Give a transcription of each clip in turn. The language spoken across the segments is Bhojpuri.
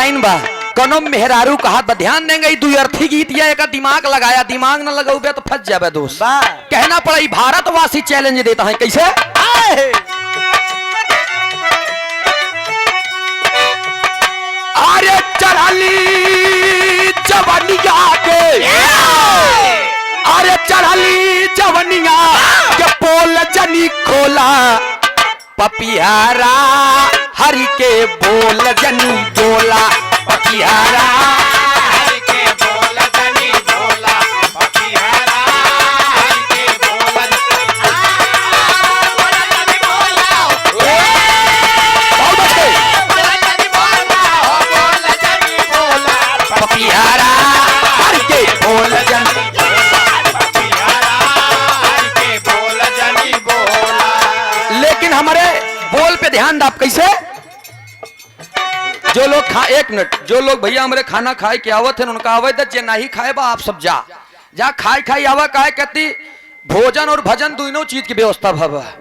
लाइन बा कोनो मेहरारू कहा बा ध्यान देंगे दू अर्थी गीत या एक दिमाग लगाया दिमाग न लगाओगे तो फंस जाबे दोस्त कहना पड़ा भारतवासी चैलेंज देता है कैसे अरे चढ़ली जवनिया के अरे चढ़ली जवनिया के पोल जनी खोला पपियारा हरि के बोल जनी बोला पपियारा हरि के बोल जनी बोला पपियारा हरि के बोल पपियारा हरि के बोल जनी लेकिन हमारे बोल पे ध्यान दो आप कैसे जो लोग एक मिनट जो लोग भैया हमारे खाना खाए के आवत है उनका आवत जे नहीं खाए बा आप सब जा खाई खाई आवा काहे कहती भोजन और भजन दोनों चीज की व्यवस्था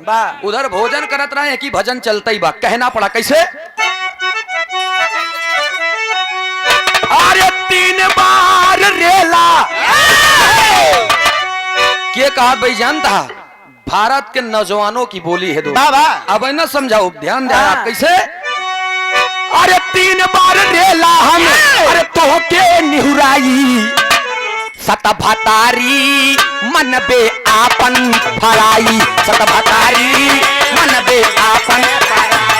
बा उधर भोजन करत रहे कि भजन चलता ही बा कहना पड़ा कैसे अरे 3 बार रेला के कहा भाई जानता भारत के नौजवानों की बोली है अब न समझाओ ध्यान देना कैसे अरे 3 बार रेला हम अरे तो के निहुराई सतभतारी मन बे आपन फराई सतभतारी मन बे आपन फराई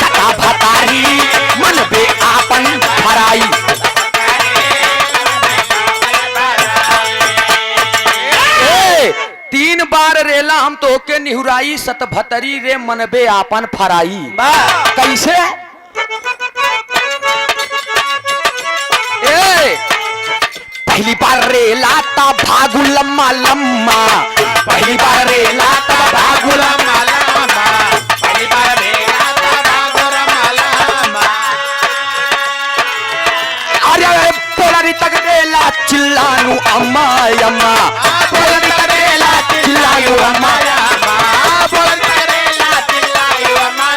सतभतारी मन बे आपन फराई 3 बार रेला हम तो के निहुराई सतभतरी रे मनबे आपन फराई कैसे पहली बार रेला ता भागु लम्मा लम्मा पहली बार रेला ता भागु लम्मा लम्मा पहली बार रेला ता भागु लम्मा लम्मा अरे पोलरी तक रेला चिल्लानु अम्मा अम्मा पोलरी चिल्लायो अम्मा बोल करेला चिल्लायो अम्मा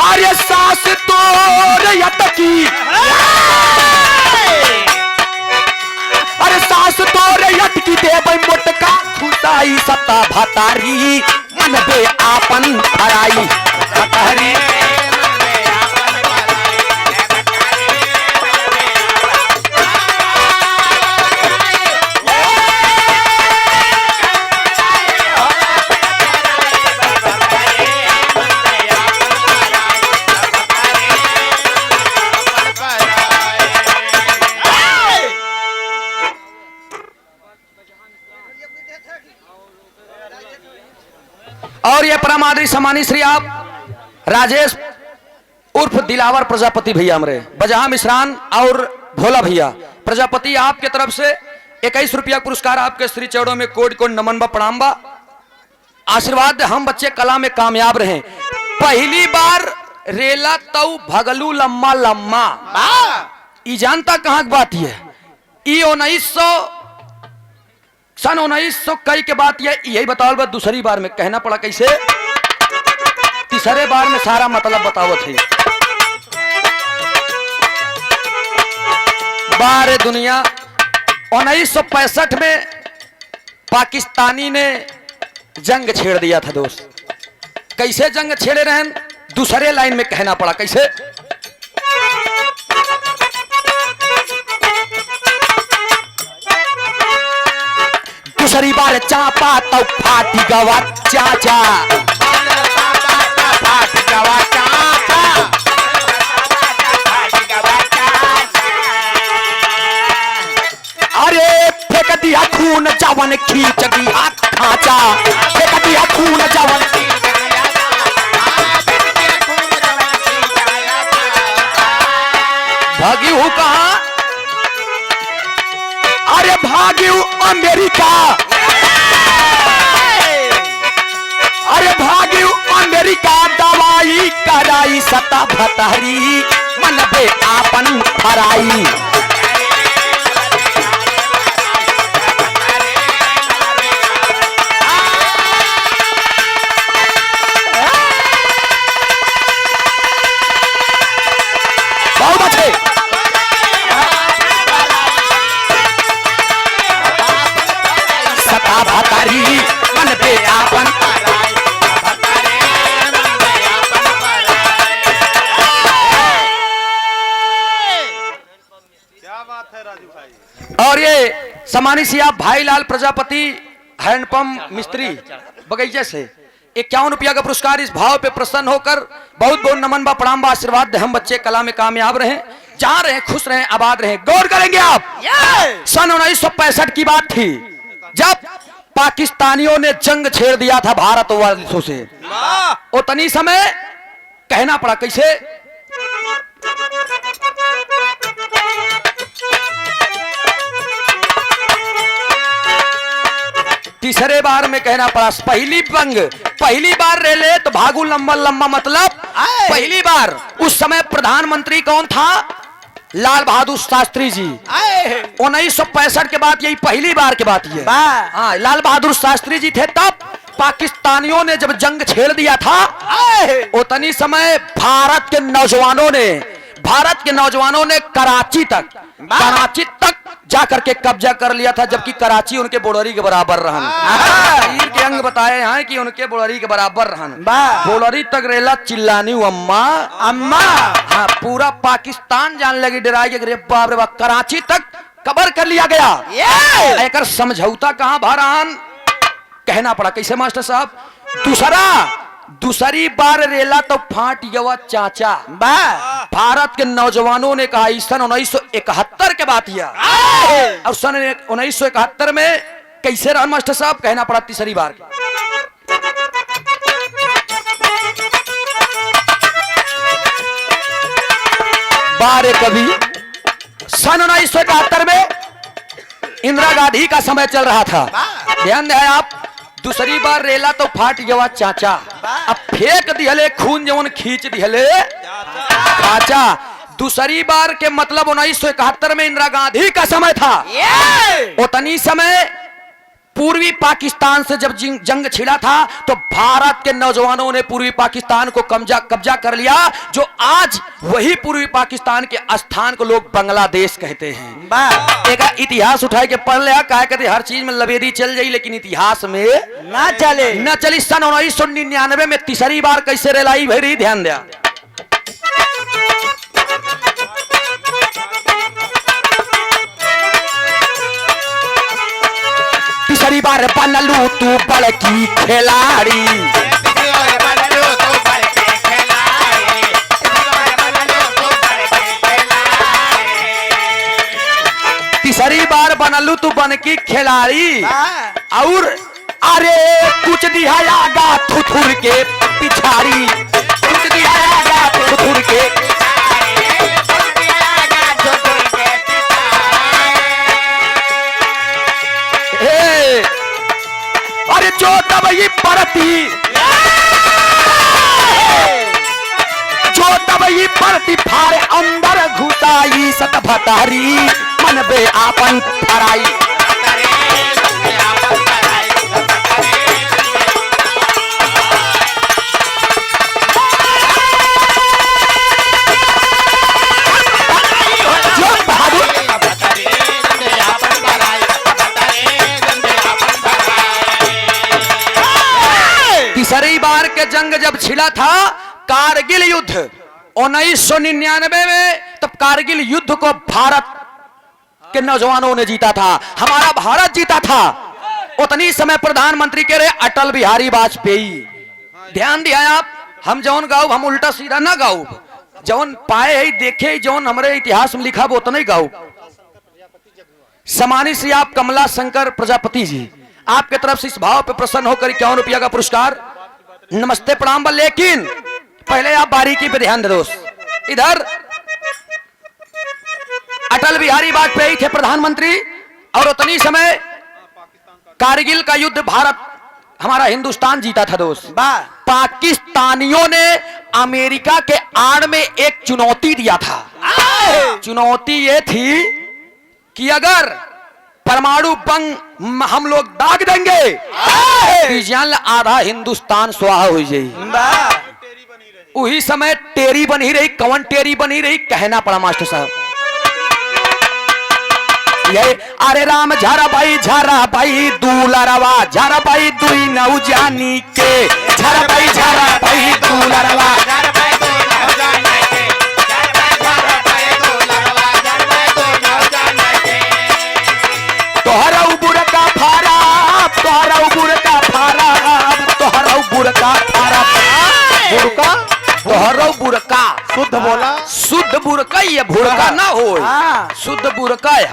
अरे सास तोर यतकी अरे सास तोर यतकी देबै मोटका खुदाई सता भतारी मन बे आपन फराई भतारी और ये परमादरी सम्मानी श्री आप राजेश उर्फ दिलावर प्रजापति भैया हमरे बजहा मिश्रान और भोला भैया प्रजापति आपके तरफ से 21 रुपया पुरस्कार आपके श्री चरणों में कोड कोड नमन बा प्रणाम बा आशीर्वाद हम बच्चे कला में कामयाब रहे पहली बार रेला तऊ भगलू लम्मा लम्मा ई जानता कहाँ की बात है ई 1900 कई के बात यही बताओ बा दूसरी बार में कहना पड़ा कैसे तीसरे बार में सारा मतलब बतावत है बारे दुनिया 1965 में पाकिस्तानी ने जंग छेड़ दिया था दोस्त कैसे जंग छेड़े रहे दूसरे लाइन में कहना पड़ा कैसे दूसरी बार चापा तो फाटी गवा चाचा फाटी गवा चाचा अरे फेंक दिया खून जवन खींच दिया खाचा फेंक दिया खून जवन भागी हूँ कहाँ अरे भागी हूँ अमेरिका अरे भागी हूँ अमेरिका दवाई कराई सता भतारी मन बे आपन फराई। बहुत अच्छे। सता भतारी मन पे आपन। क्या बात है राजू भाई। और ये सम्मानित श्री आप भाईलाल प्रजापति हैंडपंप मिस्त्री बगैचे से 51 रुपया का पुरस्कार इस भाव पे प्रसन्न होकर बहुत बहुत नमन बा प्रणाम बा आशीर्वाद दे। हम बच्चे कला में कामयाब रहे, जहां रहे खुश रहे, आबाद रहे। गौर करेंगे आप, सन 1965 की बात थी जब पाकिस्तानियों ने जंग छेड़ दिया था भारत वालों से। उतनी समय कहना पड़ा कैसे, तीसरे बार में कहना पड़ा पहली बार रेले तो भागू लंबा लंबा, मतलब पहली बार। उस समय प्रधानमंत्री कौन था? लाल बहादुर शास्त्री जी। 1965 के बाद यही पहली बार की बात है। हाँ, लाल बहादुर शास्त्री जी थे तब पाकिस्तानियों ने जब जंग छेड़ दिया था। उतनी समय भारत के नौजवानों ने कराची तक जाकर के कब्जा कर लिया था, जबकि कराची उनके बोड़री के बराबर रहन। शरीर के अंग बताए हैं कि उनके बोड़री के बराबर रहन। बोड़री तक रेला चिल्लानी अम्मा अम्मा। हाँ, पूरा पाकिस्तान जान लगी डराई के बाप रे बाप, कराची तक कबर कर लिया गया। एक समझौता कहां भरान कहना पड़ा कैसे मास्टर साहब। दूसरी बार रेला तो फाट गया चाचा। भारत के नौजवानों ने कहा सन 1971 के बात यह, और सन 1971 में कैसे रहा मास्टर साहब कहना पड़ा तीसरी बार। बारे कभी सन 1971 में इंदिरा गांधी का समय चल रहा था। ध्यान दें आप, दूसरी बार रेला तो फाट गया चाचा। अब फेंक दिहले खून जवन खींच दिहले चाचा। दूसरी बार के मतलब 1971 में इंदिरा गांधी का समय था। उतनी समय पूर्वी पाकिस्तान से जब जंग छिड़ा था तो भारत के नौजवानों ने पूर्वी पाकिस्तान को कब्जा कर लिया, जो आज वही पूर्वी पाकिस्तान के स्थान को लोग बांग्लादेश कहते हैं। एक इतिहास उठाए के पढ़ लिया, कहा कहते हर चीज में लबेदी चल जाई लेकिन इतिहास में ना चली। सन 1999 में तीसरी बार कैसे रेलाई भरी, ध्यान दिया। तीसरी बार बनलू तू बड़की खिलाड़ी। तीसरी बार बनलू तू बनकी खिलाड़ी। और अरे कुछ दिहागा थुथुर के पिछाड़ी, कुछ दिहागा थुथुर के। अरे जो दबई परती फारे अंदर घुसाई सत भतारी मन बे आपन फराई। तीसरी बार के जंग जब छिड़ा था कारगिल युद्ध 1999 में, तब कारगिल युद्ध को भारत के नौजवानों ने जीता था, हमारा भारत जीता था। उतनी समय प्रधानमंत्री के रहे अटल बिहारी वाजपेयी। ध्यान दिया आप, हम जौन गाँव हम उल्टा सीधा ना गाँव, जौन पाए है देखे जौन हमारे इतिहास में लिखा वो उतना ही गाँव। सम्मानित श्री आप कमला शंकर प्रजापति जी, आपके तरफ से इस भाव पे प्रसन्न होकर 51 रुपया का पुरस्कार नमस्ते प्रणाम बा। लेकिन पहले आप बारीकी पे ध्यान दे दोस्त। इधर अटल बिहारी वाजपेयी थे प्रधानमंत्री, और उतनी समय कारगिल का युद्ध भारत हमारा हिंदुस्तान जीता था दोस्त। पाकिस्तानियों ने अमेरिका के आड़ में एक चुनौती दिया था। चुनौती ये थी कि अगर परमाणु बम हम लोग दाग देंगे तो जान आधा हिंदुस्तान स्वाहा हो जाए। उही समय टेरी बनी रही, कवन टेरी बनी रही कहना पड़ा मास्टर साहब। ये अरे राम झारा भाई दूलरवा झारा भाई दुई नौ जानी के झारा भाई दूलरवा तोहरा उबुर का फारा तोहरा उबुर का फारा तोहरा उबुर का फारा बुरका तोहरा बुरका शुद्ध बोला। शुद्ध बुरका ये बुरका ना हो शुद्ध बुरका है।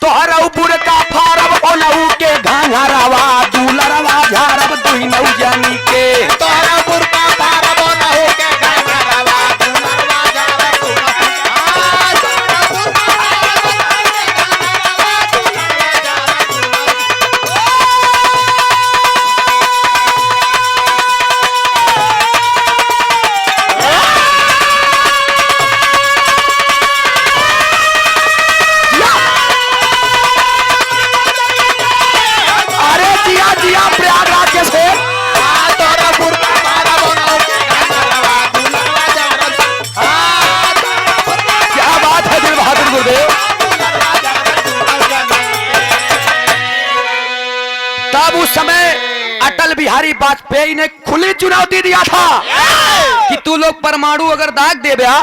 तोहरा बुरका फारब ओनहु के घाघरावा दूलरवा झारब दुई नौ जानी के तोहरा बुरका फारब ओनहु के घाघरावा दूलरवा झारब प्रयागराज के से तोहरा बुरका फारब ओनहु के घाघरावा दूलरवा झारब क्या बात है दिल बहादुर गुरुदेव। तब उस समय अटल बिहारी वाजपेयी ने खुली चुनौती दिया था कि तू लोग परमाणु अगर दाग दे बया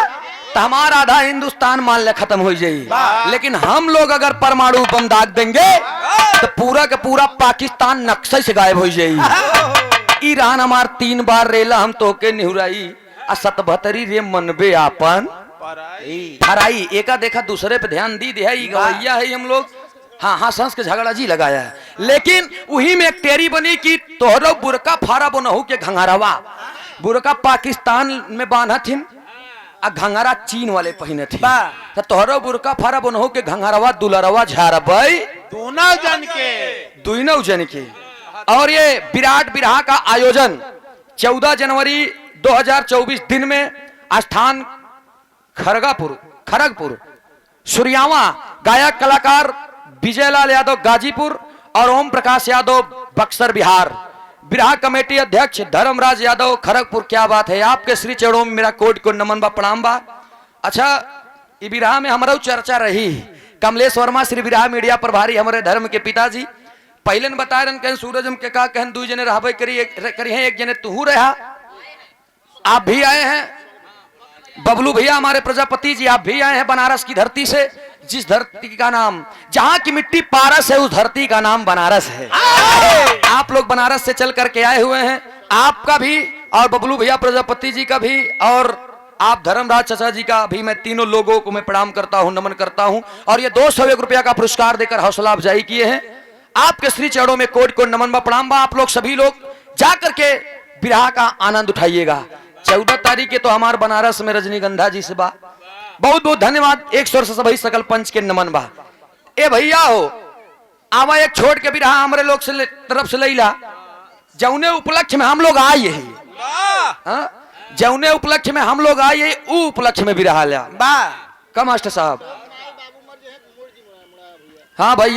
तो हमारा आधा हिंदुस्तान मान ले खत्म हो जाए, लेकिन हम लोग अगर परमाणु बम दाग देंगे तो पूरा का पूरा पाकिस्तान नक्शे से गायब हो जाए। ईरान हमार 3 बार रेला हम तो के निहुराई आ 77 रे मनबे आपन हराई। एका देखा दूसरे पे ध्यान दी दिया गवैया है हम लोग। हाँ संस के झगड़ा जी लगाया है, लेकिन वही में एक टेरी बनी कि तोहरो बुरका फारा बनहु के घंघरावा। बुरका पाकिस्तान में बांधा थी आ घंघरा चीन वाले पहने थे। तो तोहरो बुरका फारा बनहु के घंघरावा दुलरवा झारबई दुई जन के। और ये विराट विरहा का आयोजन 14 जनवरी 2024 दिन में स्थान खड़गपुर सूर्यावा गायक कलाकार विजयलाल यादव गाजीपुर और ओम प्रकाश यादव बक्सर बिहार। विरहा कमेटी अध्यक्ष धर्मराज यादव खड़गपुर। क्या बात है, आपके श्री चरणों में मेरा कोट को नमन बा प्रणाम बा। अच्छा ये विरहा में हमारा चर्चा रही। कमलेश वर्मा श्री विरहा मीडिया प्रभारी हमारे धर्म के पिताजी पहले ने बताया कहें सूरज हम के कहा कहन 2 जने रहबे करी हैं, 1 जने तू रहा। आप भी आए हैं बबलू भैया हमारे प्रजापति जी, आप भी आए हैं बनारस की धरती से, जिस धरती का नाम जहां की मिट्टी पारस है उस धरती का नाम बनारस है। आप लोग बनारस से चल करके आए हुए हैं, आपका भी और बबलू भैया प्रजापति जी का भी और आप धर्मराज चाचा जी का भी मैं तीनों लोगों को मैं प्रणाम करता हूं, नमन करता हूं। और ये 201 रुपया का पुरस्कार देकर हौसला अफजाई किए हैं। आपके श्री चरणों में कोट को नमन बा प्रणाम बा। आप लोग सभी लोग जाकर के विरहा का आनंद उठाइएगा। 14 तारीख के तो हमारे बनारस में रजनीगंधा जी से बा। बहुत बहुत धन्यवाद। 100 वर्ष सभी सकल पंच के नमन बा। ए भैया हो आवा एक छोड़ के विरहा हमारे लोग से तरफ से लैला जौने उपलक्ष्य में हम लोग आए हैं, जौने उपलक्ष्य में हम लोग आए उ उपलक्ष्य में विरहा लिया का मास्टर साहब। हाँ भैया।